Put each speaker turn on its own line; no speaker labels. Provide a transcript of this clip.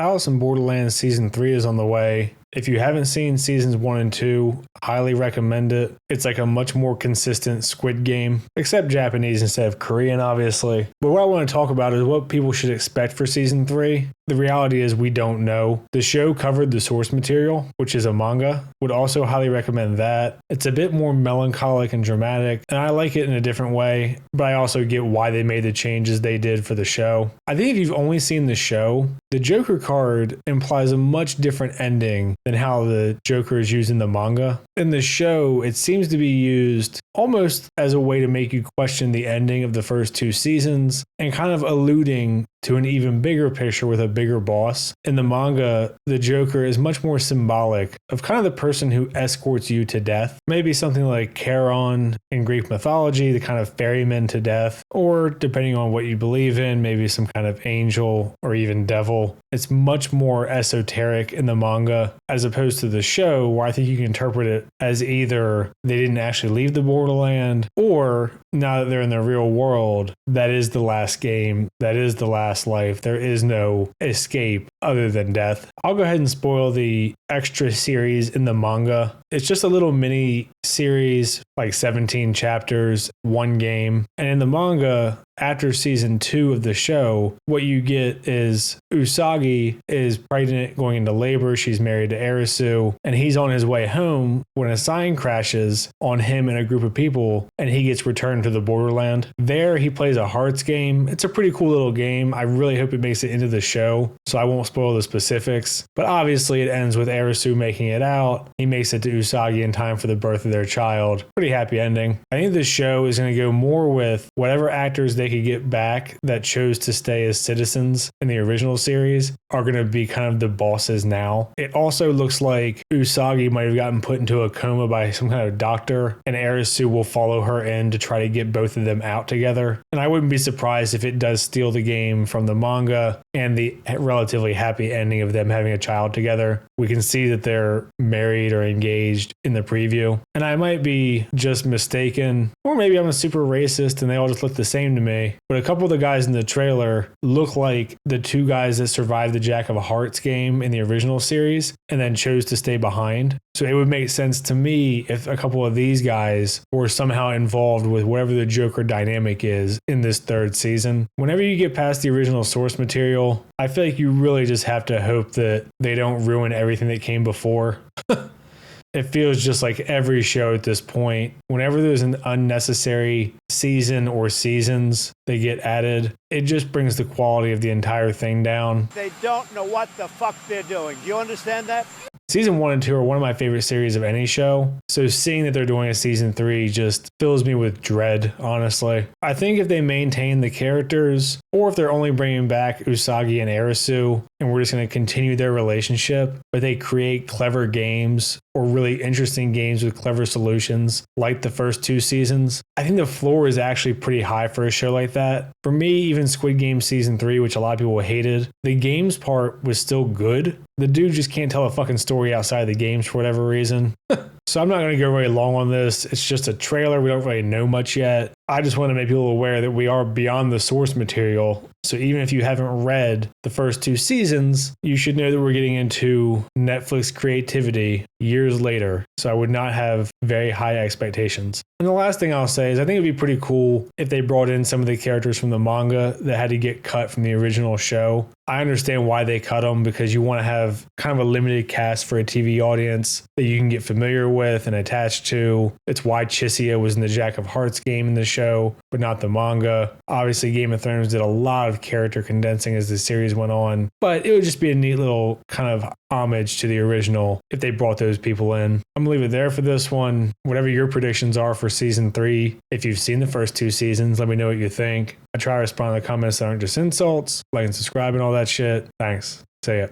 Alice in Borderland Season 3 is on the way. If you haven't seen seasons 1 and 2, highly recommend it. It's like a much more consistent Squid Game, except Japanese instead of Korean, obviously. But what I want to talk about is what people should expect for season 3. The reality is we don't know. The show covered the source material, which is a manga. Would also highly recommend that. It's a bit more melancholic and dramatic, and I like it in a different way, but I also get why they made the changes they did for the show. I think if you've only seen the show, the Joker card implies a much different ending than how the Joker is used in the manga. In the show, it seems to be used almost as a way to make you question the ending of the first 2 seasons and kind of alluding to an even bigger picture with a bigger boss. In the manga, the Joker is much more symbolic of kind of the person who escorts you to death. Maybe something like Charon in Greek mythology, the kind of ferryman to death, or depending on what you believe in, maybe some kind of angel or even devil. It's much more esoteric in the manga as opposed to the show, where I think you can interpret it as either they didn't actually leave the borderland, or now that they're in the real world, that is the last game, that is the last life. There is no escape other than death. I'll go ahead and spoil the extra series in the manga. It's just a little mini series, like 17 chapters, 1 game. And in the manga, after season 2 of the show, what you get is Usagi is pregnant going into labor. She's married to Arisu, and he's on his way home when a sign crashes on him and a group of people, and he gets returned to the borderland. There, he plays a hearts game. It's a pretty cool little game. I really hope it makes it into the show, so I won't spoil the specifics. But obviously, it ends with Arisu making it out. He makes it to Usagi in time for the birth of their child. Pretty happy ending. I think the show is going to go more with whatever actors they could get back that chose to stay as citizens in the original series are going to be kind of the bosses now. It also looks like Usagi might have gotten put into a coma by some kind of doctor, and Arisu will follow her in to try to get both of them out together. And I wouldn't be surprised if it does steal the game from the manga and the relatively happy ending of them having a child together. We can see that they're married or engaged in the preview. And I might be just mistaken, or maybe I'm a super racist and they all just look the same to me. But a couple of the guys in the trailer look like the 2 guys that survived the Jack of Hearts game in the original series and then chose to stay behind. So it would make sense to me if a couple of these guys were somehow involved with whatever the Joker dynamic is in this 3rd season. Whenever you get past the original source material, I feel like you really just have to hope that they don't ruin everything that came before. It feels just like every show at this point, whenever there's an unnecessary season or seasons they get added, it just brings the quality of the entire thing down.
They don't know what the fuck they're doing. Do you understand that?
Season 1 and 2 are one of my favorite series of any show, so seeing that they're doing a season 3 just fills me with dread, honestly. I think if they maintain the characters, or if they're only bringing back Usagi and Arisu, and we're just going to continue their relationship, but they create clever games or really interesting games with clever solutions, like the first 2 seasons, I think the floor is actually pretty high for a show like that. For me, even Squid Game Season 3, which a lot of people hated, the games part was still good. The dude just can't tell a fucking story outside of the games for whatever reason. So I'm not going to go very long on this. It's just a trailer. We don't really know much yet. I just want to make people aware that we are beyond the source material. So even if you haven't read the first 2 seasons, you should know that we're getting into Netflix creativity years later. So I would not have very high expectations. And the last thing I'll say is I think it'd be pretty cool if they brought in some of the characters from the manga that had to get cut from the original show. I understand why they cut them, because you want to have kind of a limited cast for a TV audience that you can get familiar with and attached to. It's why Chisia was in the Jack of Hearts game in the show, but not the manga. Obviously, Game of Thrones did a lot of character condensing as the series went on, but it would just be a neat little kind of homage to the original if they brought those people in. I'm gonna leave it there for this one. Whatever your predictions are for season 3, if you've seen the first 2 seasons, let me know what you think. I try to respond to the comments that aren't just insults. Like and subscribe and all that shit. Thanks. See ya.